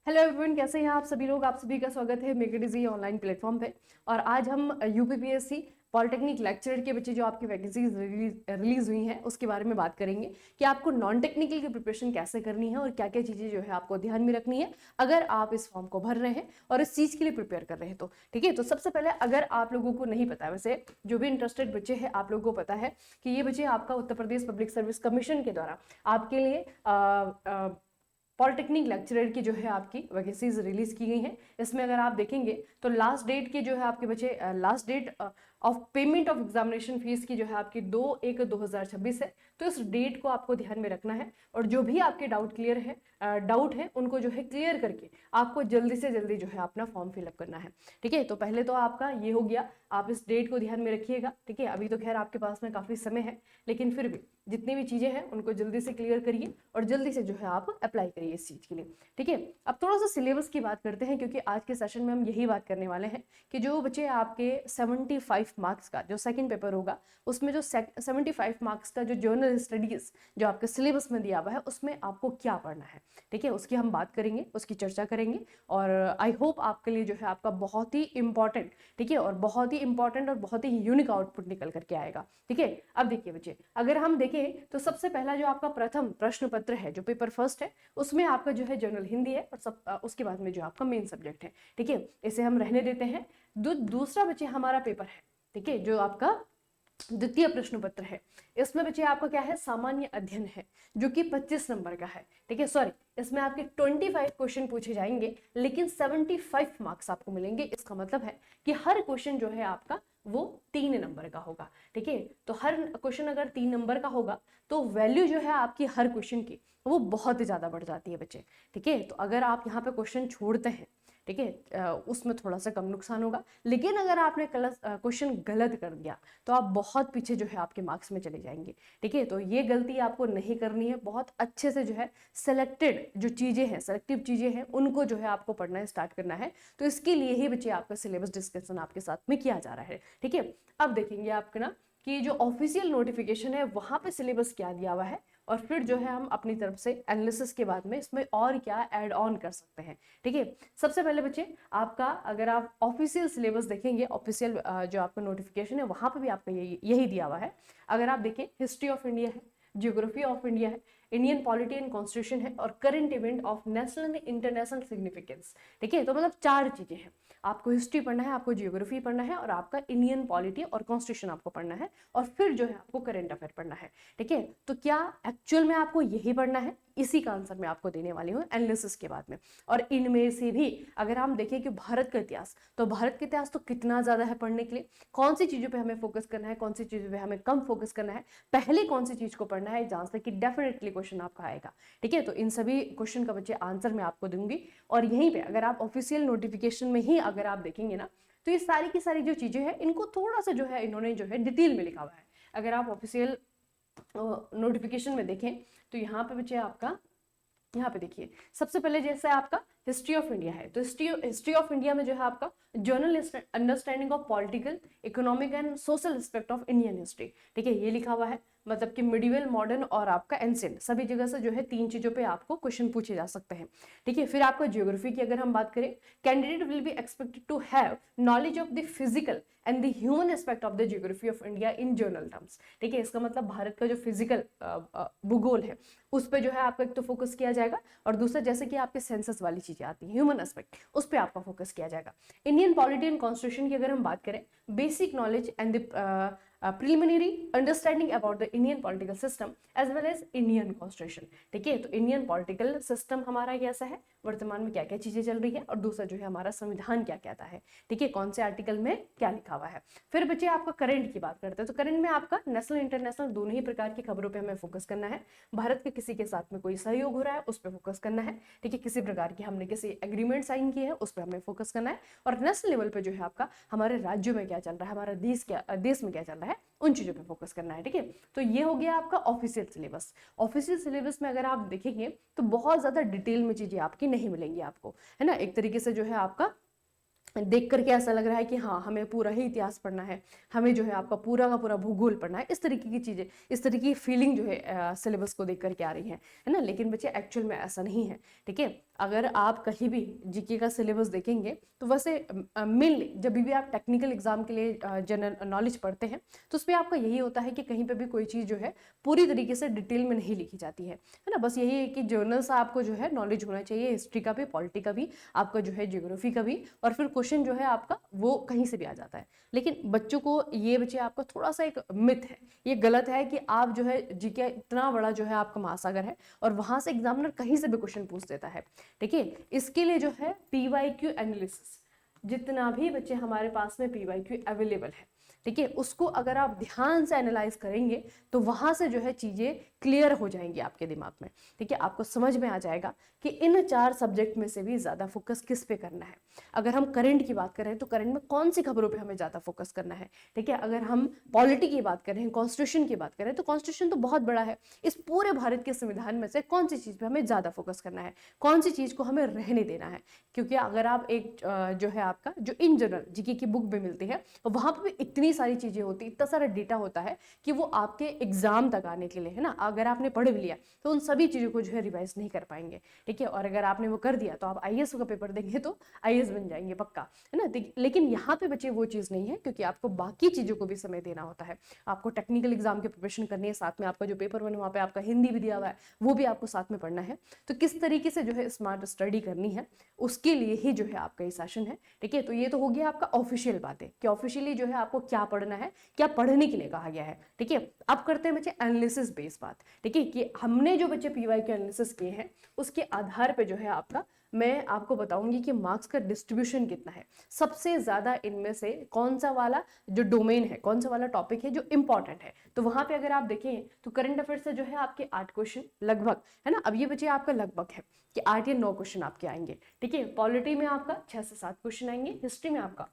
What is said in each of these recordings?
Hello everyone, कैसे हैं आप सभी लोग। आप सभी का स्वागत है make it easy online platform पे। और आज हम यूपीपीएससी पॉलिटेक्निक लेक्चरर के बच्चे जो आपकी वैकेंसीज रिलीज हुई हैं उसके बारे में बात करेंगे कि आपको नॉन टेक्निकल की प्रिपरेशन कैसे करनी है और क्या क्या चीज़ें जो है आपको ध्यान में रखनी है अगर आप इस फॉर्म को भर रहे हैं और इस चीज़ के लिए प्रिपेयर कर रहे हैं तो ठीक है। तो सबसे पहले अगर आप लोगों को नहीं पता, वैसे जो भी इंटरेस्टेड बच्चे हैं आप लोगों को पता है कि ये बच्चे आपका Uttar Pradesh public service commission के द्वारा आपके लिए पॉलिटेक्निक लेक्चरर की जो है आपकी वैकेंसीज रिलीज की गई हैं। इसमें अगर आप देखेंगे तो लास्ट डेट के जो है आपके बच्चे last date of payment of examination fees की जो है आपकी 2/1/2026 है। तो इस डेट को आपको ध्यान में रखना है और जो भी आपके डाउट है उनको जो है क्लियर करके आपको जल्दी से जल्दी जो है अपना फॉर्म फिलअप करना है। ठीक है, तो पहले तो आपका ये हो गया, आप इस डेट को ध्यान में रखिएगा। ठीक है, अभी तो खैर आपके पास में काफ़ी समय है, लेकिन फिर भी जितनी भी चीज़ें हैं उनको जल्दी से क्लियर करिए और जल्दी से जो है आप अप्लाई करिए इस चीज़ के लिए। ठीक है, अब थोड़ा सा सिलेबस की बात करते हैं क्योंकि आज के सेशन में हम यही बात करने वाले हैं कि जो बच्चे आपके 75 मार्क्स का जो सेकंड पेपर होगा उसमें जो 75 मार्क्स का जो जर्नल स्टडीज जो आपके सिलेबस में दिया हुआ है उसमें आपको क्या पढ़ना है। ठीक है, उसकी हम बात करेंगे, उसकी चर्चा करेंगे और आई होप आपके लिए जो है आपका बहुत ही इंपॉर्टेंट, ठीक है, और बहुत ही इंपॉर्टेंट और बहुत ही यूनिक आउटपुट निकल करके आएगा। ठीक है, अब देखिए बच्चे, अगर हम देखें तो सबसे पहला जो आपका प्रथम प्रश्न पत्र है जो पेपर फर्स्ट है उसमें आपका जो है जनरल हिंदी है और उसके बाद में जो आपका मेन सब्जेक्ट है। ठीक है, इसे हम रहने देते हैं। दूसरा बच्चे हमारा पेपर है, ठीक है, जो आपका द्वितीय प्रश्न पत्र है। इसमें बच्चे आपका क्या है, सामान्य अध्ययन है जो कि 25 नंबर का है। ठीक है, सॉरी, इसमें आपके 25 क्वेश्चन पूछे जाएंगे लेकिन 75 मार्क्स आपको मिलेंगे। इसका मतलब है कि हर क्वेश्चन जो है आपका वो 3 नंबर का होगा। ठीक है, तो हर क्वेश्चन अगर 3 नंबर का होगा तो वैल्यू जो है आपकी हर क्वेश्चन की वो बहुत ही ज्यादा बढ़ जाती है बच्चे। ठीक है, तो अगर आप यहाँ पे क्वेश्चन छोड़ते हैं, ठीक है, उसमें थोड़ा सा कम नुकसान होगा, लेकिन अगर आपने क्वेश्चन गलत कर दिया तो आप बहुत पीछे जो है आपके मार्क्स में चले जाएंगे। ठीक है, तो ये गलती आपको नहीं करनी है। बहुत अच्छे से जो है सेलेक्टेड जो चीजें हैं, सेलेक्टिव चीजें हैं, उनको जो है आपको पढ़ना स्टार्ट करना है। तो इसके लिए ही बच्चे आपका सिलेबस डिस्कशन आपके साथ में किया जा रहा है। ठीक है, अब देखेंगे आपके ना कि जो ऑफिशियल नोटिफिकेशन है वहां पे सिलेबस क्या दिया हुआ है और फिर जो है हम अपनी तरफ से एनालिसिस के बाद में इसमें और क्या ऐड ऑन कर सकते हैं। ठीक है, सबसे पहले बच्चे आपका अगर आप ऑफिशियल सिलेबस देखेंगे, ऑफिशियल जो आपका नोटिफिकेशन है वहां पे भी आपका यही दिया हुआ है। अगर आप देखें, हिस्ट्री ऑफ इंडिया है, जियोग्राफी ऑफ इंडिया है, इंडियन पॉलिटी एंड कॉन्स्टिट्यूशन है और current event of national and international significance. ठीक है, तो मतलब 4 चीजें हैं। आपको हिस्ट्री पढ़ना है, आपको जियोग्राफी पढ़ना है और आपका इंडियन पॉलिटी और कॉन्स्टिट्यूशन आपको पढ़ना है और फिर जो है आपको करंट अफेयर पढ़ना है। ठीक है, तो क्या एक्चुअल में आपको यही पढ़ना है? इसी का आंसर मैं आपको देने वाली हूँ एनालिसिस के बाद में। और इनमें से भी अगर हम देखें कि भारत का इतिहास, तो भारत का इतिहास तो कितना ज्यादा है पढ़ने के लिए। कौन सी चीजों पे हमें फोकस करना है, कौन सी चीजों पे हमें कम फोकस करना है, पहले कौन सी चीज को पढ़ना है, जहां से कि डेफिनेटली क्वेश्चन आपका आएगा। ठीक है, तो इन सभी क्वेश्चन का बच्चे आंसर मैं आपको दूंगी। और यहीं पे अगर आप ऑफिशियल नोटिफिकेशन में ही अगर आप देखेंगे ना तो ये सारी की सारी जो चीजें हैं इनको थोड़ा सा जो है इन्होंने जो है डिटेल में लिखा हुआ है। अगर आप ऑफिशियल नोटिफिकेशन में देखें तो यहाँ पे बच्चे आपका, यहाँ पे देखिए, सबसे पहले जैसे आपका हिस्ट्री ऑफ इंडिया है तो हिस्ट्री ऑफ इंडिया में जो है आपका journal understanding of political, economic and social aspect of Indian history. ठीक है, ये लिखा हुआ है, मतलब कि मिडिवल, मॉडर्न और आपका एंशिएंट, सभी जगह से जो है 3 चीजों पे आपको क्वेश्चन पूछे जा सकते हैं। ठीक है, फिर आपका जियोग्राफी की अगर हम बात करें, candidate will be expected to have knowledge of the physical and the human aspect of the geography of India in general terms. ठीक है, इसका मतलब भारत का जो फिजिकल भूगोल है उस पर जो है आपका एक तो फोकस किया जाएगा और दूसरा जैसे कि आपके सेंसस वाली चीजें आती हैं, ह्यूमन एस्पेक्ट, उस पर आपका फोकस किया जाएगा। इंडियन पॉलिटी एंड कॉन्स्टिट्यूशन की अगर हम बात करें, basic knowledge and the preliminary understanding about the Indian political system as well as Indian constitution। ठीक है, तो इंडियन पॉलिटिकल सिस्टम हमारा कैसा है, वर्तमान में क्या क्या चीजें चल रही है और दूसरा जो है हमारा संविधान क्या कहता है। ठीक है, कौन से आर्टिकल में क्या लिखा हुआ है। फिर बच्चे आपका करंट की बात करते हैं तो करंट में आपका नेशनल इंटरनेशनल दोनों ही प्रकार की खबरों पे हमें फोकस करना है। भारत के किसी के साथ में कोई सहयोग हो रहा है उस पर फोकस करना है। ठीक है, किसी प्रकार की हमने किसी एग्रीमेंट साइन की है उस पर हमें फोकस करना है। और नेशनल लेवल पे जो है आपका हमारे राज्यों में क्या चल रहा है, हमारा देश में क्या चल रहा है, उन चीजों पे फोकस करना है। ठीक है, तो ये हो गया आपका ऑफिशियल सिलेबस। ऑफिशियल सिलेबस में अगर आप देखेंगे तो बहुत ज्यादा डिटेल में चीजें आपकी नहीं मिलेंगी आपको, है ना। एक तरीके से जो है आपका देख करके ऐसा लग रहा है कि हाँ हमें पूरा ही इतिहास पढ़ना है, हमें जो है आपका पूरा का पूरा भूगोल पढ़ना है, इस तरीके की चीज़ें, इस तरीके की फीलिंग जो है सिलेबस को देख करके आ रही है ना। लेकिन बच्चे एक्चुअल में ऐसा नहीं है, ठीक है। अगर आप कहीं भी जीके का सिलेबस देखेंगे तो वैसे मेनली जब भी आप टेक्निकल एग्जाम के लिए जनरल नॉलेज पढ़ते हैं तो उसमें आपका यही होता है कि कहीं पे भी कोई चीज़ जो है पूरी तरीके से डिटेल में नहीं लिखी जाती है ना। बस यही है कि जर्नल से आपको जो है नॉलेज होना चाहिए, हिस्ट्री का भी, पॉलिटी का भी, आपका जो है ज्योग्राफी का भी, और फिर क्वेश्चन जो है आपका वो कहीं से भी आ जाता है। लेकिन बच्चों को ये बच्चे आपका थोड़ा सा एक मिथ है, ये गलत है कि आप जो है जीके इतना बड़ा जो है आपका महासागर है और वहां से एग्जामिनर कहीं से भी क्वेश्चन पूछ देता है, ठीक है। इसके लिए जो है पीवाईक्यू एनालिसिस, जितना भी बच्चे हमारे पास में पीवाईक्यू अवेलेबल है, ठीक है, उसको अगर आप ध्यान से एनालाइज करेंगे तो वहां से जो है चीजें क्लियर हो जाएंगी आपके दिमाग में, ठीक है। आपको समझ में आ जाएगा कि इन 4 सब्जेक्ट में से भी ज्यादा फोकस किस पे करना है। अगर हम करंट की बात करें तो करंट में कौन सी खबरों पे हमें ज्यादा फोकस करना है, ठीक है। अगर हम पॉलिटी की बात करें, कॉन्स्टिट्यूशन की बात करें तो कॉन्स्टिट्यूशन तो बहुत बड़ा है, इस पूरे भारत के संविधान में से कौन सी चीज पे हमें ज्यादा फोकस करना है, कौन सी चीज को हमें रहने देना है। क्योंकि अगर आप एक जो है आपका जो इन जनरल जीके की बुक भी मिलती है वहां पर भी इतनी सारी चीजें होती, इतना सारा डेटा होता है कि वो आपके एग्जाम तक आने के लिए, है ना, अगर आपने पढ़ भी लिया तो उन सभी चीजों को जो है रिवाइज नहीं कर पाएंगे, ठीक है। और अगर आपने वो कर दिया तो आप आईएएस का पेपर देंगे तो आईएएस बन जाएंगे पक्का, है ना। लेकिन यहाँ पे बच्चे वो चीज नहीं है, क्योंकि आपको बाकी चीजों को भी समय देना होता है। आपको टेक्निकल एग्जाम की प्रिपरेशन करनी है, साथ में आपका जो पेपर 1 वहाँ पे आपका हिंदी भी दिया हुआ है वो भी आपको साथ में पढ़ना है। तो किस तरीके से जो है स्मार्ट स्टडी करनी है उसके लिए ही जो है आपका ये सेशन है, ठीक है। तो ये तो हो गया आपका ऑफिशियल बातें कि ऑफिशियली जो है आपको क्या पढ़ना है, क्या पढ़ने के लिए कहा गया है, ठीक है। अब करते हैं बच्चे एनालिसिस बेस्ड बात, ठीक है, कि हमने जो बच्चे पीवाई के एनालिसिस किए हैं उसके आधार पे जो है आपका मैं आपको बताऊंगी कि मार्क्स का डिस्ट्रीब्यूशन कितना है, सबसे ज्यादा इनमें से कौन सा वाला जो डोमेन है, कौन सा वाला टॉपिक है जो इंपॉर्टेंट है। तो वहां पे अगर आप देखें तो करंट अफेयर से जो है आपके 8 क्वेश्चन लगभग, है ना। अब ये बच्चे आपका लगभग है कि 8 या 9 क्वेश्चन आपके आएंगे, ठीक है। पॉलिटी में आपका 6 से 7 क्वेश्चन आएंगे, हिस्ट्री में आपका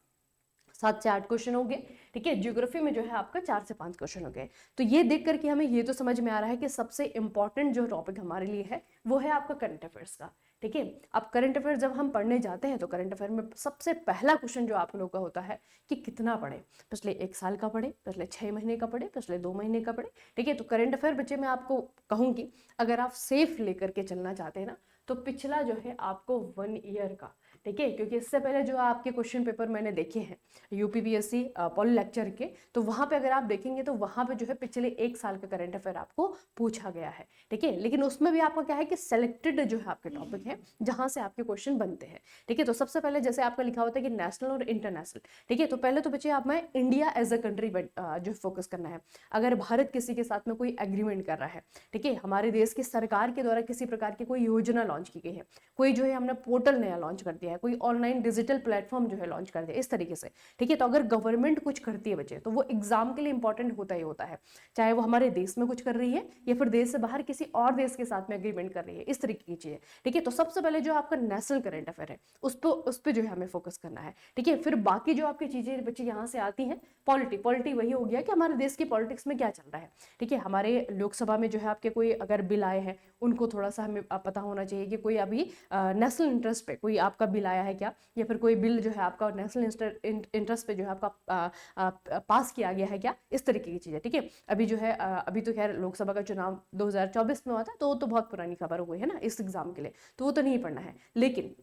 7 से 8 क्वेश्चन हो गए, ठीक है। ज्योग्राफी में जो है आपका 4 से 5 क्वेश्चन हो गए। तो ये देख करके हमें ये तो समझ में आ रहा है कि सबसे इंपॉर्टेंट जो टॉपिक हमारे लिए है वो है आपका करंट अफेयर्स का, ठीक है। अब करंट अफेयर जब हम पढ़ने जाते हैं तो करंट अफेयर में सबसे पहला क्वेश्चन जो आप लोगों का होता है कि कितना पढ़े, पिछले 1 साल का पढ़े, पिछले 6 महीने का पढ़े, पिछले 2 महीने का पढ़े, ठीक है। तो करंट अफेयर बच्चे मैं आपको कहूंगी अगर आप सेफ लेकर के चलना चाहते हैं ना तो पिछला जो है आपको 1 ईयर का, ठीक है। क्योंकि इससे पहले जो आपके क्वेश्चन पेपर मैंने देखे हैं यूपीपीएससी पॉली लेक्चर के, तो वहां पे अगर आप देखेंगे तो वहां पे जो है पिछले 1 साल का करंट अफेयर आपको पूछा गया है, ठीक है। लेकिन उसमें भी आपका क्या है कि सिलेक्टेड जो है आपके टॉपिक है जहां से आपके क्वेश्चन बनते हैं, ठीक है। तो सबसे पहले जैसे आपका लिखा होता है कि नेशनल और इंटरनेशनल, ठीक है। तो पहले तो बच्चे आप में इंडिया एज अ कंट्री जो फोकस करना है। अगर भारत किसी के साथ में कोई एग्रीमेंट कर रहा है, ठीक है, हमारे देश की सरकार के द्वारा किसी प्रकार की कोई योजना लॉन्च की गई है, कोई जो है हमने पोर्टल नया लॉन्च कर दिया है, कोई ऑनलाइन डिजिटल प्लेटफॉर्म जो है लॉन्च कर दिया, इस तरीके से, ठीक है। तो अगर गवर्नमेंट कुछ करती है बच्चे तो वो एग्जाम के लिए इंपॉर्टेंट होता ही होता है, चाहे वो हमारे देश में कुछ कर रही है या फिर देश से बाहर किसी और देश के साथ में एग्रीमेंट कर रही है, इस तरीके की चीजें, ठीक है। तो सबसे पहले जो आपका नेशनल करंट अफेयर है उस पर जो है हमें फोकस करना है, ठीक है। फिर बाकी जो आपकी चीजें बच्चे यहाँ से आती हैं, पॉलिटी वही हो गया कि हमारे देश की पॉलिटिक्स में क्या चल रहा है, ठीक है। हमारे लोकसभा में जो है आपके कोई अगर बिल आए हैं उनको थोड़ा सा हमें पता होना चाहिए कि कोई अभी नेशनल इंटरेस्ट पे कोई आपका बिल आया है क्या, या फिर कोई बिल जो है आपका नेशनल इंटरेस्ट पे जो है आपका पास किया गया है क्या, इस तरीके की चीज़ें, ठीक है। अभी जो है अभी तो खैर लोकसभा का चुनाव 2024 में हुआ था तो वो तो बहुत पुरानी खबर हो गई है ना इस एग्जाम के लिए, तो वो तो नहीं पढ़ना है। लेकिन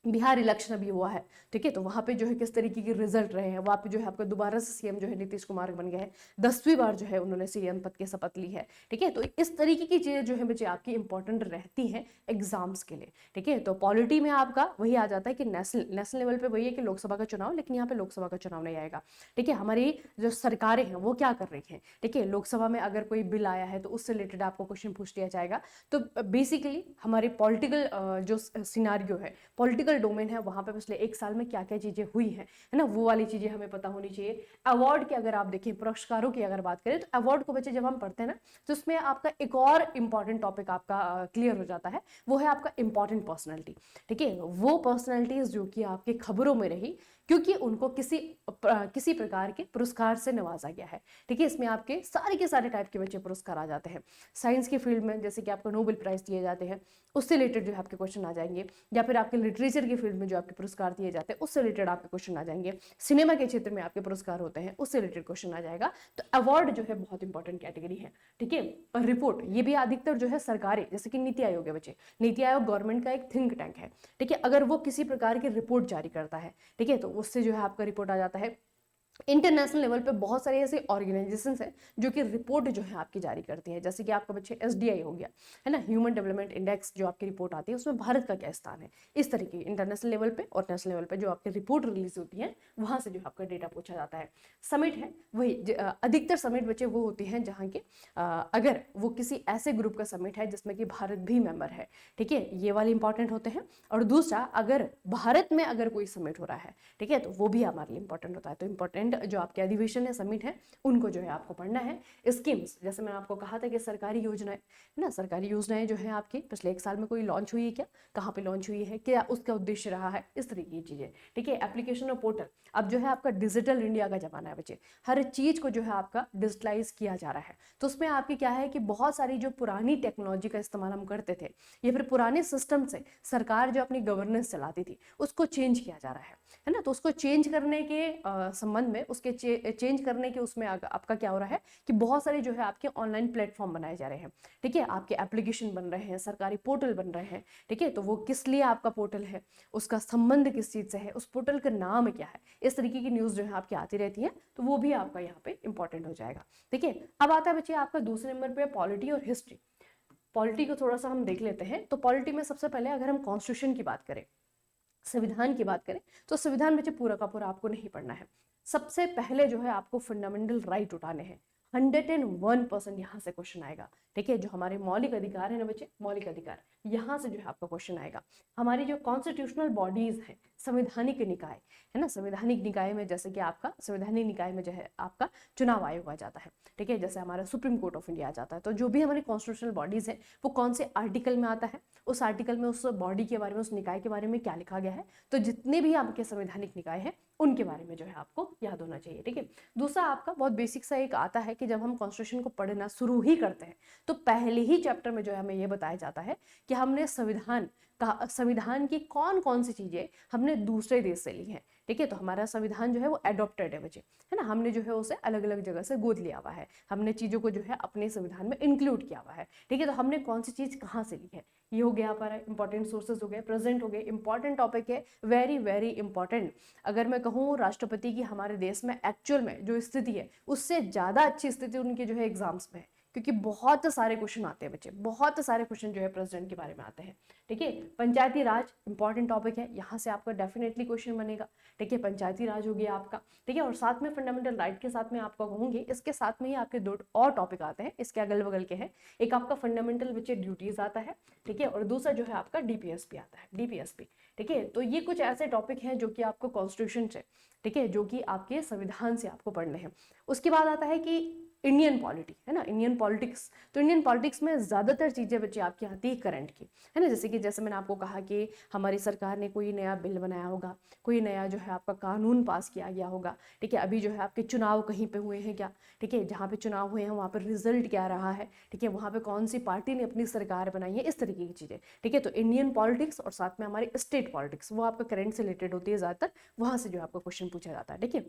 बिहार इलेक्शन अभी हुआ है, ठीक है, तो वहां पे जो है किस तरीके के रिजल्ट रहे हैं, वहां पे जो है आपका दोबारा से सीएम जो है नीतीश कुमार बन गए हैं, 10वीं बार जो है उन्होंने सीएम पद की शपथ ली है, ठीक है। तो इस तरीके की चीजें जो है बच्चे आपकी इंपॉर्टेंट रहती हैं एग्जाम्स के लिए, ठीक है। तो पॉलिटी में आपका वही आ जाता है कि नेशनल लेवल पे वही है कि लोकसभा का चुनाव, लेकिन यहाँ पे लोकसभा का चुनाव नहीं आएगा, ठीक है। हमारी जो सरकारें हैं वो क्या कर रही हैं, ठीक है, लोकसभा में अगर कोई बिल आया है तो उससे रिलेटेड आपको क्वेश्चन पूछ लिया जाएगा। तो बेसिकली हमारे पॉलिटिकल जो सिनारियो है, पॉलिटिकल डोमेन है, वहां पे पिछले 1 साल में क्या क्या चीजें हुई हैं, है ना, वो वाली चीजें हमें पता होनी चाहिए। अवार्ड की अगर आप देखें, पुरस्कारों की अगर बात करें तो अवार्ड को बच्चे जब हम पढ़ते हैं ना तो उसमें आपका एक और इंपॉर्टेंट टॉपिक आपका क्लियर हो जाता है, वो है आपका इंपॉर्टेंट पर्सनैलिटी, ठीक है। वो पर्सनैलिटीज जो कि आपकी खबरों में रही क्योंकि उनको किसी प्रकार के पुरस्कार से नवाजा गया है, ठीक है। इसमें आपके सारे के सारे टाइप के बच्चे पुरस्कार आ जाते हैं। साइंस की फील्ड में जैसे कि आपको नोबेल प्राइज दिए जाते हैं, उससे रिलेटेड जो है आपके क्वेश्चन आ जाएंगे, या फिर आपके लिटरेचर लिटरेचर के फील्ड में जो आपके पुरस्कार दिए जाते हैं उससे रिलेटेड आपके क्वेश्चन आ जाएंगे, सिनेमा के क्षेत्र में आपके पुरस्कार होते हैं उससे रिलेटेड क्वेश्चन आ जाएगा। तो अवार्ड जो है बहुत इंपॉर्टेंट कैटेगरी है, ठीक है। पर रिपोर्ट ये भी अधिकतर जो है सरकारी, जैसे कि नीति आयोग है बच्चे, नीति आयोग गवर्नमेंट का एक थिंक टैंक है, ठीक है। अगर वो किसी प्रकार की रिपोर्ट जारी करता है, ठीक है, तो उससे जो है आपका रिपोर्ट आ जाता है। इंटरनेशनल लेवल पे बहुत सारे ऐसे ऑर्गेनाइजेशंस हैं जो कि रिपोर्ट जो है आपकी जारी करती हैं, जैसे कि आपका बच्चे एसडीआई हो गया, है ना, ह्यूमन डेवलपमेंट इंडेक्स जो आपकी रिपोर्ट आती है उसमें भारत का क्या स्थान है, इस तरीके इंटरनेशनल लेवल पे और नेशनल लेवल पे जो आपकी रिपोर्ट रिलीज होती है वहां से जो आपका डेटा पूछा जाता है। समिट है वही अधिकतर समिट बच्चे वो होती हैं जहाँ के अगर वो किसी ऐसे ग्रुप का समिट है जिसमें कि भारत भी मेंबर है, ठीक है, ये वाले इंपॉर्टेंट होते हैं। और दूसरा, अगर भारत में अगर कोई समिट हो रहा है, ठीक है, तो वो भी हमारे लिए इंपॉर्टेंट होता है। तो इंपॉर्टेंट जो आपके अधिवेशन है, समिट है, उनको जो है आपको पढ़ना है। स्कीम्स, जैसे मैंने आपको कहा था कि सरकारी योजनाएं, है ना, सरकारी योजनाएं जो है आपकी पिछले 1 साल में कोई लॉन्च हुई है क्या, कहाँ पे लॉन्च हुई है, क्या उसका उद्देश्य रहा है, इस तरीके की चीजें, ठीक है। एप्लीकेशन और पोर्टल, अब जो है आपका डिजिटल इंडिया का जमाना है बच्चे, हर चीज को जो है आपका डिजिटलाइज किया जा रहा है। तो उसमें आपकी क्या है कि बहुत सारी जो पुरानी टेक्नोलॉजी का इस्तेमाल हम करते थे या फिर पुराने सिस्टम से सरकार जो अपनी गवर्नेंस चलाती थी उसको चेंज किया जा रहा है ना। तो उसको चेंज करने के संबंध में, उसके चेंज करने के उसमें आपका क्या हो रहा है कि बहुत सारे जो है आपके ऑनलाइन प्लेटफॉर्म बनाए जा रहे हैं, ठीक है, आपके एप्लीकेशन बन रहे हैं, सरकारी पोर्टल बन रहे हैं, ठीक है। तो वो किस लिए आपका पोर्टल है, उसका संबंध किस चीज से है, उस पोर्टल का नाम क्या है, इस तरीके की न्यूज जो है आपकी आती रहती है, तो वो भी आपका यहाँ पे इंपॉर्टेंट हो जाएगा, ठीक है। अब आता है बच्चे आपका दूसरे नंबर पे पॉलिटी और हिस्ट्री। पॉलिटी को थोड़ा सा हम देख लेते हैं। तो पॉलिटी में सबसे पहले अगर हम कॉन्स्टिट्यूशन की बात करें, संविधान की बात करें, तो संविधान बच्चे पूरा का पूरा आपको नहीं पढ़ना है। सबसे पहले जो है आपको फंडामेंटल राइट उठाने हैं, 101% यहाँ से क्वेश्चन आएगा, ठीक है। जो हमारे मौलिक अधिकार है ना बच्चे, मौलिक अधिकार, यहाँ से जो है आपका क्वेश्चन आएगा। हमारी जो कॉन्स्टिट्यूशनल बॉडीज हैं, संवैधानिक निकाय, है ना, संवैधानिक निकाय में जैसे कि आपका संवैधानिक निकाय में जो है आपका चुनाव आयोग आ जाता है, ठीक है, जैसे हमारा सुप्रीम कोर्ट ऑफ इंडिया आ जाता है। तो जो भी हमारी कॉन्स्टिट्यूशनल बॉडीज है वो कौन से आर्टिकल में आता है, उस आर्टिकल में उस बॉडी के बारे में, उस निकाय के बारे में क्या लिखा गया है। तो जितने भी आपके संवैधानिक निकाय हैं उनके बारे में जो है आपको याद होना चाहिए, ठीक है। दूसरा आपका बहुत बेसिक सा एक आता है कि जब हम कॉन्स्टिट्यूशन को पढ़ना शुरू ही करते हैं तो पहले ही चैप्टर में जो है हमें ये बताया जाता है कि हमने संविधान की कौन कौन सी चीजें हमने दूसरे देश से ली हैं, ठीक है। तो हमारा संविधान जो है वो एडॉप्टेड है बच्चे, है ना, हमने जो है उसे अलग अलग जगह से गोद लिया हुआ है, हमने चीजों को जो है अपने संविधान में इंक्लूड किया हुआ है, ठीक है। तो हमने कौन सी चीज कहाँ से ली है, ये हो गया हमारा इंपॉर्टेंट सोर्सेज हो गए, प्रेजेंट हो गए, इंपॉर्टेंट टॉपिक है, वेरी वेरी इंपॉर्टेंट। अगर मैं कहूँ राष्ट्रपति की हमारे देश में एक्चुअल में जो स्थिति है उससे ज्यादा अच्छी स्थिति उनकी जो है एग्जाम्स में है, क्योंकि बहुत सारे क्वेश्चन आते हैं बच्चे, बहुत सारे क्वेश्चन जो है प्रेसिडेंट के बारे में आते हैं, ठीक है। पंचायती राज इंपॉर्टेंट टॉपिक है, यहाँ से आपका डेफिनेटली क्वेश्चन बनेगा, ठीक है। पंचायती राज हो गया आपका, ठीक है। और साथ में फंडामेंटल राइट के साथ में आपको कहूंगी, इसके साथ में ही आपके 2 और टॉपिक आते हैं, इसके अगल बगल के हैं। एक आपका फंडामेंटल बच्चे ड्यूटीज आता है, ठीक है, और दूसरा जो है आपका डीपीएसपी आता है, डीपीएसपी, ठीक है। तो ये कुछ ऐसे टॉपिक हैं जो कि आपको कॉन्स्टिट्यूशन से, ठीक है, जो कि आपके संविधान से आपको पढ़ने हैं। उसके बाद आता है कि इंडियन पॉलिटी, है ना, इंडियन पॉलिटिक्स। तो इंडियन पॉलिटिक्स में ज्यादातर चीजें बच्चे आपकी आती है करंट की, है ना, जैसे मैंने आपको कहा कि हमारी सरकार ने कोई नया बिल बनाया होगा, कोई नया जो है आपका कानून पास किया गया होगा, ठीक है। अभी जो है आपके चुनाव कहीं पे हुए हैं क्या, ठीक है, जहाँ पे चुनाव हुए हैं वहाँ पर रिजल्ट क्या रहा है, ठीक है, वहाँ पे कौन सी पार्टी ने अपनी सरकार बनाई है, इस तरीके की चीजें, ठीक है। तो इंडियन पॉलिटिक्स और साथ में हमारी स्टेट पॉलिटिक्स वो आपका करंट से रिलेटेड होती है ज्यादातर, वहां से जो आपका क्वेश्चन पूछा जाता है, ठीक है।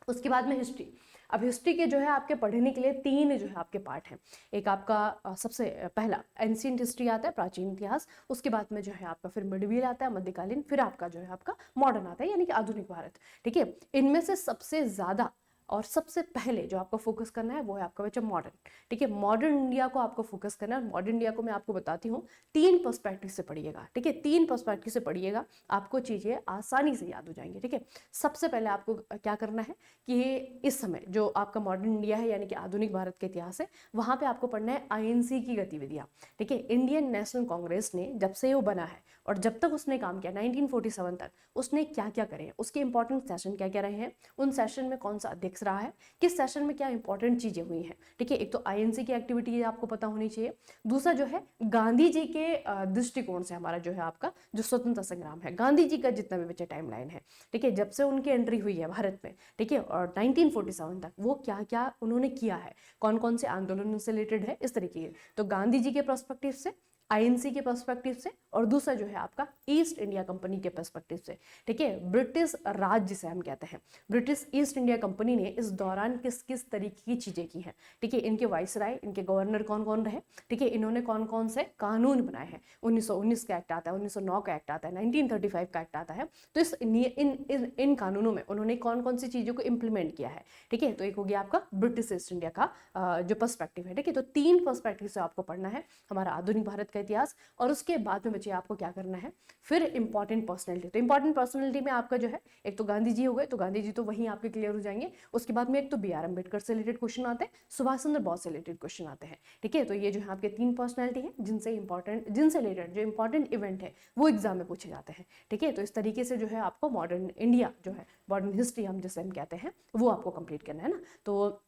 उसके बाद में हिस्ट्री। अब हिस्ट्री के जो है आपके पढ़ने के लिए 3 जो है आपके पार्ट हैं। एक आपका सबसे पहला एंशिएंट हिस्ट्री आता है, प्राचीन इतिहास, उसके बाद में जो है आपका फिर मिडीवल आता है, मध्यकालीन, फिर आपका जो है आपका मॉडर्न आता है यानी कि आधुनिक भारत, ठीक है। इनमें से सबसे ज्यादा और सबसे पहले जो आपको फोकस करना है वो है आपका बच्चा मॉडर्न, ठीक है। मॉडर्न इंडिया को आपको फोकस करना है। मॉडर्न इंडिया को मैं आपको बताती हूँ 3 पर्सपेक्टिव से पढ़िएगा, ठीक है, 3 पर्सपेक्टिव से पढ़िएगा, आपको चीजें आसानी से याद हो जाएंगी, ठीक है। सबसे पहले आपको क्या करना है कि इस समय जो आपका मॉडर्न इंडिया है यानी कि आधुनिक भारत का इतिहास है, वहां पे आपको पढ़ना है आईएनसी की गतिविधियां, ठीक है। इंडियन नेशनल कांग्रेस ने जब से वो बना है और जब तक उसने काम किया 1947 तक, उसने क्या क्या करे हैं, उसके इंपॉर्टेंट सेशन क्या क्या रहे हैं, उन सेशन में कौन सा अध्यक्ष रहा है, किस सेशन में क्या इंपॉर्टेंट चीजें हुई हैं, ठीक है। एक तो आईएनसी की एक्टिविटी आपको पता होनी चाहिए। दूसरा जो है गांधी जी के दृष्टिकोण से हमारा जो है आपका जो स्वतंत्रता संग्राम है, गांधी जी का जितना भी बच्चे टाइमलाइन है, ठीक है, जब से उनकी एंट्री हुई है भारत में, ठीक है, और 1947 तक वो क्या क्या उन्होंने किया है, कौन कौन से आंदोलनों से रिलेटेड है, इस तरीके के। तो गांधी जी के पर्सपेक्टिव से, आईएनसी के पर्सपेक्टिव से और दूसरा जो है आपका ईस्ट इंडिया कंपनी के पर्सपेक्टिव से। ठीक है, ब्रिटिश राज जिसे हम कहते हैं, ब्रिटिश ईस्ट इंडिया कंपनी ने इस दौरान किस किस तरीके की चीजें की हैं। ठीक है, इनके वाइसराय, इनके गवर्नर कौन कौन रहे, ठीक है, इन्होंने कौन कौन से कानून बनाए हैं। 1919 का एक्ट आता है, 1909 का एक्ट आता है, 1935 का एक्ट आता है। तो इन कानूनों में उन्होंने कौन कौन सी चीजों को इंप्लीमेंट किया है। ठीक है, तो एक हो गया आपका ब्रिटिश ईस्ट इंडिया का जो पर्सपेक्टिव है। ठीक है, तो 3 पर्सपेक्टिव से आपको पढ़ना है हमारा आधुनिक भारत का इतिहास। और उसके बाद में बच्चे आपको क्या करना है, फिर इंपॉर्टेंट पर्सनैलिटी। तो इंपॉर्टेंट पर्सनैलिटी में आपका जो है एक तो गांधी जी हो गए, तो गांधी जी तो वहीं आपके क्लियर हो जाएंगे। उसके बाद में एक तो B.R. अम्बेडकर से रिलेटेड क्वेश्चन आते हैं, सुभाष चंद्र बोस से रिलेटेड क्वेश्चन आते हैं। ठीक है, तो ये जो है आपके 3 पर्सनैलिटी है जिनसे रिलेटेड जो इंपॉर्टेंट इवेंट है वो एग्जाम में पूछे जाते हैं। ठीक है, तो इस तरीके से जो है आपको मॉडर्न इंडिया जो है, मॉडर्न हिस्ट्री हम जिसे हम कहते हैं, वो आपको कंप्लीट करना है ना। तो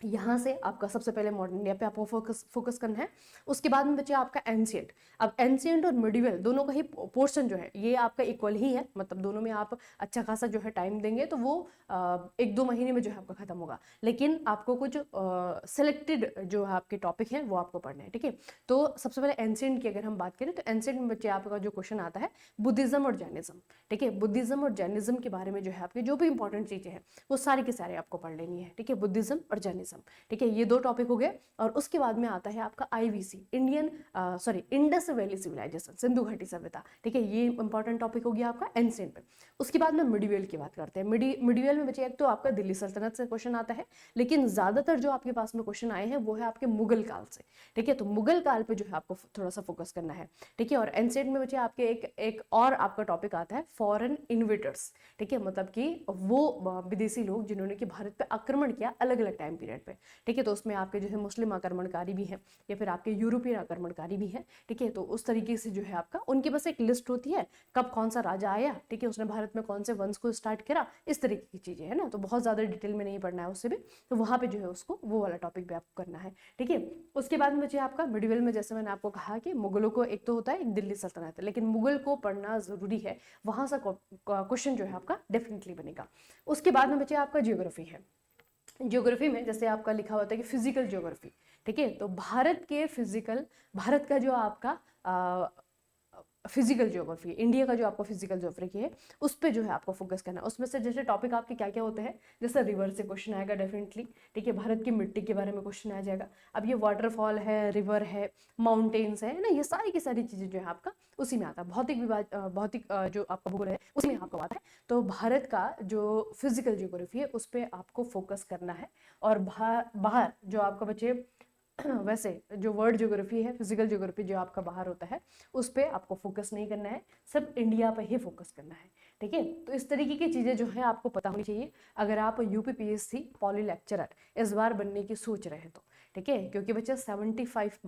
यहाँ से आपका सबसे पहले मॉडर्न इंडिया पे आपको फोकस करना है। उसके बाद में बचे आपका एंशियंट। अब एंशियंट और मिडिवल दोनों का ही पोर्शन जो है ये आपका इक्वल ही है, मतलब दोनों में आप अच्छा खासा जो है टाइम देंगे तो वो 1-2 महीने में जो है आपका खत्म होगा। लेकिन आपको कुछ सिलेक्टेड जो है आपके टॉपिक हैं वो आपको पढ़ने हैं। ठीक है, तो सबसे पहले एंशियंट की अगर हम बात करें तो एंशियंट में बच्चे आपका जो क्वेश्चन आता है बुद्धिज्म और जैनिज्म। ठीक है, बुद्धिज्म और जैनिज्म के बारे में जो है आपकी जो भी इंपॉर्टेंट चीजें हैं वो सारी की सारी आपको पढ़ लेनी है। ठीक है, बुद्धिज्म और जैनिज्म। ठीक है, ये 2 टॉपिक हो गए। और उसके बाद में आता है आपका IVC, Indus valley civilization, Sindhu घाटी सभ्यता। ठीक है, ये इंपॉर्टेंट टॉपिक हो गया आपका एंशिएंट में। उसके बाद में मिडिवल की बात करते हैं। मिडिवल में बचे एक तो आपका दिल्ली सल्तनत से क्वेश्चन आता है, लेकिन ज्यादातर जो आपके पास में क्वेश्चन आए हैं वो है आपके मुगल काल से। ठीक है, तो मुगल काल पे जो है आपको थोड़ा सा फोकस करना है। ठीक है, और एंशिएंट में बचे आपके एक और आपका टॉपिक आता है फॉरेन इन्वेडर्स। ठीक है, मतलब कि वो विदेशी लोग जिन्होंने कि भारत पे आक्रमण किया अलग अलग टाइम पीरियड पे। ठीक है, तो उसमें आपके जो है मुस्लिम आक्रमणकारी भी हैं या फिर आपके यूरोपियन आक्रमणकारी भी हैं। ठीक है, तो उस तरीके से जो है आपका उनके पास एक लिस्ट होती है कब कौन सा राजा आया, ठीक है, उसने भारत में कौन से वंश को स्टार्ट करा, इस तरीके की चीजें है ना। तो बहुत ज्यादा डिटेल में नहीं पढ़ना है उससे भी, तो वहां पे जो है उसको वो वाला टॉपिक भी आपको करना है। ठीक है, उसके बाद में बचे आपका मिडिवल में, जैसे मैंने आपको कहा कि मुगलों को एक तो होता है एक दिल्ली सल्तनत है, लेकिन मुगल को पढ़ना जरूरी है, वहां से क्वेश्चन जो है आपका डेफिनेटली बनेगा। उसके बाद में बचे आपका जियोग्राफी है। ज्योग्राफी में जैसे आपका लिखा होता है कि फिजिकल ज्योग्राफी। ठीक है, तो भारत का जो आपका फिजिकल ज्योग्राफी, इंडिया का जो आपका फिजिकल ज्योग्राफी है उस पे जो है आपको फोकस करना है। उसमें से जैसे टॉपिक आपके क्या क्या होते हैं, जैसे रिवर से क्वेश्चन आएगा डेफिनेटली। ठीक है, भारत की मिट्टी के बारे में क्वेश्चन आ जाएगा। अब ये वाटरफॉल है, रिवर है, माउंटेन्स है ना, ये सारी की सारी चीजें जो है आपका उसी में आता है। भौतिक जो आपका भूगोल है उसी में आपको आता है। तो भारत का जो फिजिकल ज्योग्राफी है उस पर आपको फोकस करना है। और बाहर जो आपका बचे वैसे जो वर्ल्ड ज्योग्राफी है, फिजिकल ज्योग्राफी जो आपका बाहर होता है उस पर आपको फोकस नहीं करना है, सब इंडिया पे ही फोकस करना है। ठीक है, तो इस तरीके की चीजें जो है आपको पता होनी चाहिए अगर आप UPPSC पॉली लेक्चरर इस बार बनने की सोच रहे हैं तो। ठीक है, क्योंकि बच्चा 75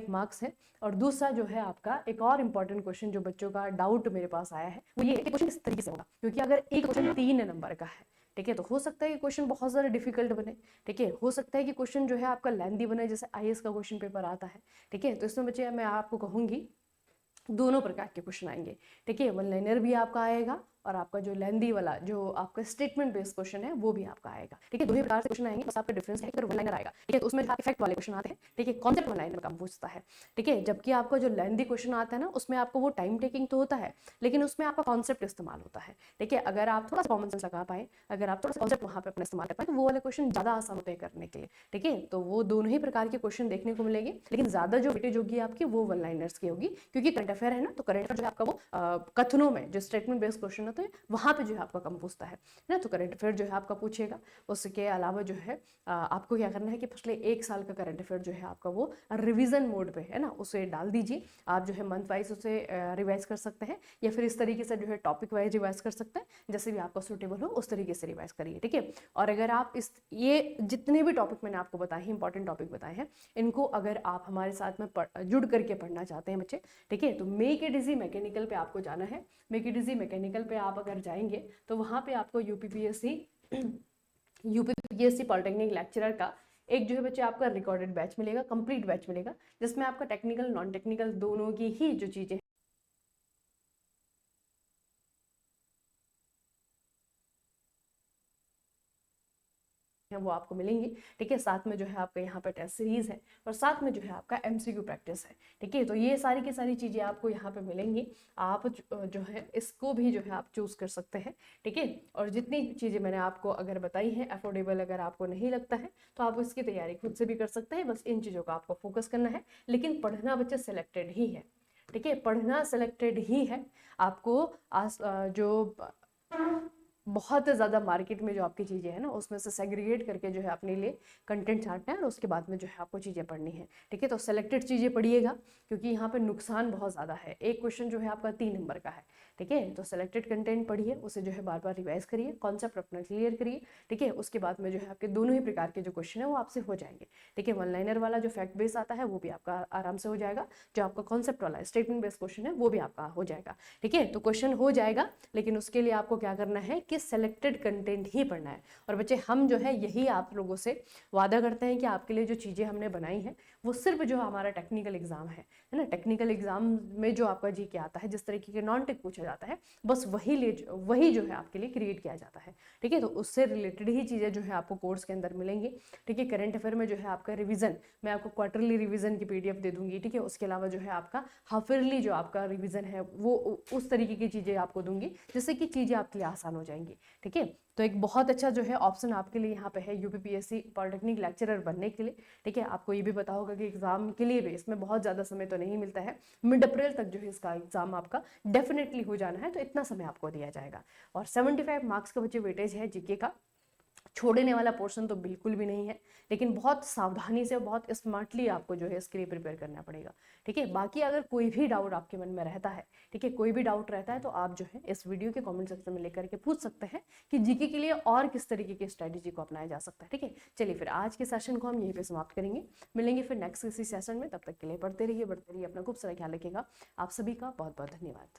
मार्क्स है। और दूसरा जो है आपका एक और इंपॉर्टेंट क्वेश्चन जो बच्चों का डाउट मेरे पास आया है वो ये क्वेश्चन इस तरीके से होगा, क्योंकि अगर एक क्वेश्चन 3 नंबर का है, ठीक है, तो हो सकता है कि क्वेश्चन बहुत ज़्यादा डिफिकल्ट बने। ठीक है, हो सकता है कि क्वेश्चन जो है आपका लेंथी बने, जैसे IAS का क्वेश्चन पेपर आता है। ठीक है, तो इसमें बच्चे मैं आपको कहूँगी दोनों प्रकार के क्वेश्चन आएंगे। ठीक है, वन लाइनर भी आपका आएगा और आपका जो लेंदी वाला जो आपका स्टेटमेंट बेस्ड क्वेश्चन है वो भी आपका आएगा। ठीक है, दो ही प्रकार से क्वेश्चन आएंगे, बस आपका डिफरेंस है कि वन लाइनर आएगा। ठीक है, तो उसमें इफेक्ट वाले क्वेश्चन आते हैं। ठीक है, कॉन्सेप्ट वन लाइनर का पूछता है। ठीक है, जबकि आपका जो लेंदी क्वेश्चन आता है ना उसमें आपको वो टाइम टेकिंग तो होता है, लेकिन उसमें आपका कॉन्सेप्ट इस्तेमाल होता है। ठीक है, अगर आप थोड़ा सा कॉमन सेंस लगा पाए, अगर आप थोड़ा सा कॉन्सेप्ट वहाँ पे अपना इस्तेमाल कर पाए तो वो वाले क्वेश्चन ज़्यादा आसान होते हैं करने के लिए। ठीक है, तो वो दोनों ही प्रकार के क्वेश्चन देखने को मिलेंगे, लेकिन ज़्यादा जो वेटेज होगी आपकी वो वन लाइनर्स की होगी, क्योंकि करंट अफेयर है ना, तो करंट अफेयर जो आपका वो कथनों में जो स्टेटमेंट बेस्ड क्वेश्चन होते हैं वहां पे जो है आपका कम पूछता है ना, तो करंट अफेयर जो है आपका पूछेगा। उसके अलावा जो है आपको क्या करना है कि पिछले 1 साल का करंट अफेयर जो है आपका वो रिवीजन मोड पे है ना, उसे डाल दीजिए। आप जो है मंथ वाइज उसे रिवाइज कर सकते हैं या फिर इस तरीके से जो है टॉपिक वाइज रिवाइज कर सकते हैं, जैसे भी आपको सूटेबल हो उस तरीके से रिवाइज करिए। ठीक है, और अगर आप ये जितने भी टॉपिक मैंने आपको बताए हैं, इंपॉर्टेंट टॉपिक बताए हैं, इनको अगर आप हमारे साथ में जुड़ करके पढ़ना चाहते हैं बच्चे, ठीक है, तो मेक इट इजी मैकेनिकल पे आपको जाना है। मेक इट इजी मैकेनिकल पे आप अगर जाएंगे तो वहाँ पे आपको यूपीपीएससी पॉलिटेक्निक लेक्चरर का एक जो है बच्चे आपका रिकॉर्डेड बैच मिलेगा, कंप्लीट बैच मिलेगा, जिसमें आपका टेक्निकल नॉन टेक्निकल दोनों की ही जो चीजें हैं वो आपको मिलेंगी। ठीक है, साथ में जो है आपका यहाँ पे टेस्ट सीरीज है और साथ में जो है आपका एमसीक्यू प्रैक्टिस है। ठीक है, तो ये सारी की सारी चीज़ें आपको यहाँ पे मिलेंगी। आप जो है इसको भी जो है आप चूज़ कर सकते हैं। ठीक है, और जितनी चीज़ें मैंने आपको अगर बताई हैं अफोर्डेबल अगर आपको नहीं लगता है तो आप इसकी तैयारी खुद से भी कर सकते हैं। बस इन चीज़ों का आपको फोकस करना है, लेकिन पढ़ना बच्चे सिलेक्टेड ही है। ठीक है, पढ़ना सिलेक्टेड ही है। आपको जो बहुत ज़्यादा मार्केट में जो आपकी चीज़ें हैं ना उसमें से सेग्रीगेट करके जो है अपने लिए कंटेंट छांटना है और उसके बाद में जो है आपको चीज़ें पढ़नी है। ठीक है, तो सेलेक्टेड चीज़ें पढ़िएगा क्योंकि यहाँ पे नुकसान बहुत ज़्यादा है। एक क्वेश्चन जो है आपका 3 नंबर का है। ठीक है, तो सेलेक्टेड कंटेंट पढ़िए, उसे जो है बार बार रिवाइज करिए, कॉन्सेप्ट अपना क्लियर करिए। ठीक है, उसके बाद में जो है आपके दोनों ही प्रकार के जो क्वेश्चन है वो आपसे हो जाएंगे। ठीक है, वन लाइनर वाला जो फैक्ट बेस आता है वो भी आपका आराम से हो जाएगा, जो आपका कॉन्सेप्ट वाला स्टेटमेंट बेस्ड क्वेश्चन है वो भी आपका हो जाएगा। ठीक है, तो क्वेश्चन हो जाएगा, लेकिन उसके लिए आपको क्या करना है कि सेलेक्टेड कंटेंट ही पढ़ना है। और बच्चे हम जो है यही आप लोगों से वादा करते हैं कि आपके लिए जो चीज़ें हमने बनाई हैं वो सिर्फ जो हमारा टेक्निकल एग्जाम है ना, टेक्निकल एग्जाम में जो आपका जीके आता है, जिस तरीके के नॉन टेक पूछा जाता है, बस वही जो है आपके लिए क्रिएट किया जाता है। ठीक है, तो उससे रिलेटेड ही चीज़ें जो है आपको कोर्स के अंदर मिलेंगी। ठीक है, करंट अफेयर में जो है आपका रिवीजन, मैं आपको क्वार्टरली रिवीजन की पीडीएफ दे दूंगी। ठीक है, उसके अलावा जो है आपका हाफ ईयरली जो आपका रिवीजन है वो उस तरीके की चीज़ें आपको दूंगी जिससे कि चीज़ें आपके लिए आसान हो जाएंगी। ठीक है, तो एक बहुत अच्छा जो है ऑप्शन आपके लिए यहाँ पे है यूपीपीएससी पॉलिटेक्निक लेक्चरर बनने के लिए। ठीक है, आपको ये भी पता होगा कि एग्जाम के लिए भी इसमें बहुत ज़्यादा समय तो नहीं मिलता है, मिड अप्रैल तक जो है इसका एग्जाम आपका डेफिनेटली हो जाना है, तो इतना समय आपको दिया जाएगा। और 75 मार्क्स का बच्चे वेटेज है जीके का, छोड़ने वाला पोर्शन तो बिल्कुल भी नहीं है, लेकिन बहुत सावधानी से बहुत स्मार्टली आपको जो है इसके लिए प्रिपेयर करना पड़ेगा। ठीक है, बाकी अगर कोई भी डाउट आपके मन में रहता है, ठीक है, कोई भी डाउट रहता है तो आप जो है इस वीडियो के कमेंट सेक्शन में लेकर के पूछ सकते हैं कि जीके के लिए और किस तरीके की स्ट्रैटेजी को अपनाया जा सकता है। ठीक है, चलिए फिर आज के सेशन को हम यहीं पे समाप्त करेंगे, मिलेंगे फिर नेक्स्ट किसी सेशन में। तब तक के लिए पढ़ते रहिए, बढ़ते रहिए, अपना खूब सारा ख्याल रखिएगा। आप सभी का बहुत बहुत धन्यवाद।